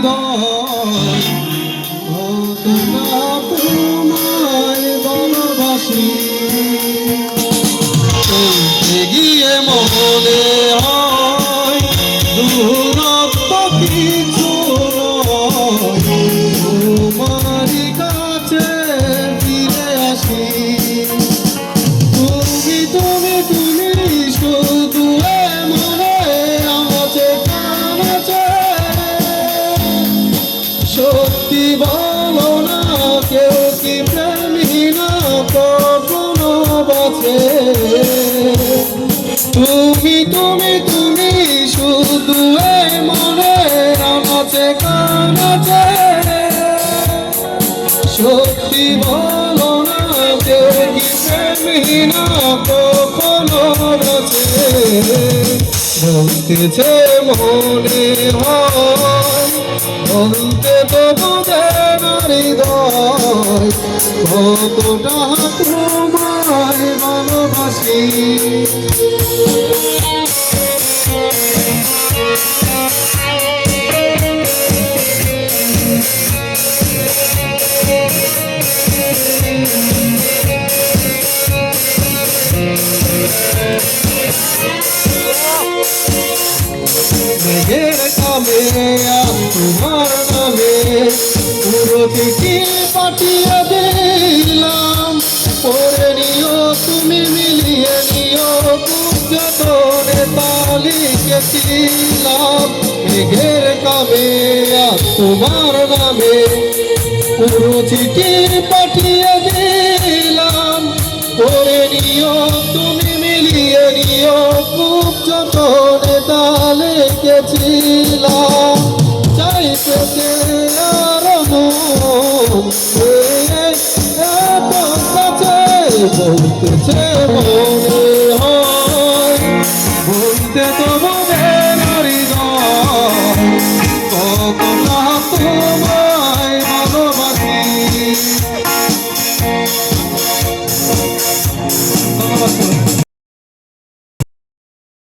হৃদয় কত না তোমায় ভালোবাসি চলতে গিয়ে মনে হয় দূরত্ব কিছু নয় তোমারই কাছে ফিরে আসি তুমি তুমি তুমি শুধু মনে আছে কাছে সত্যি বলো না কেউ কি প্রেমী না কখনো বাঁচে তুমি তুমি তুমি শুধু মনে আছে কাছে সত্যি বলো না কেউ কি প্রেমী না কখনো বাঁচে বলতেছে মনে হয় বলতে তো বোঝে না হৃদয় কতটা তোমায় ভালোবাসি মেঘের কামে তোমার নামে পুরো চিঠি পাঠিয়ে দিলাম পড়ে নিও তুমি মিলিয়ে নিও খুব যতনে লিখেছিলাম মেঘের কামে তোমার নামে পুরো চিঠি পাঠিয়ে দিলাম পড়ে নিও তুমি মিলিয়ে নিও খুব যতনে লিখেছিলাম চাই পেতে আর এত কাছে বলতেছে মনে হয় বলতে তো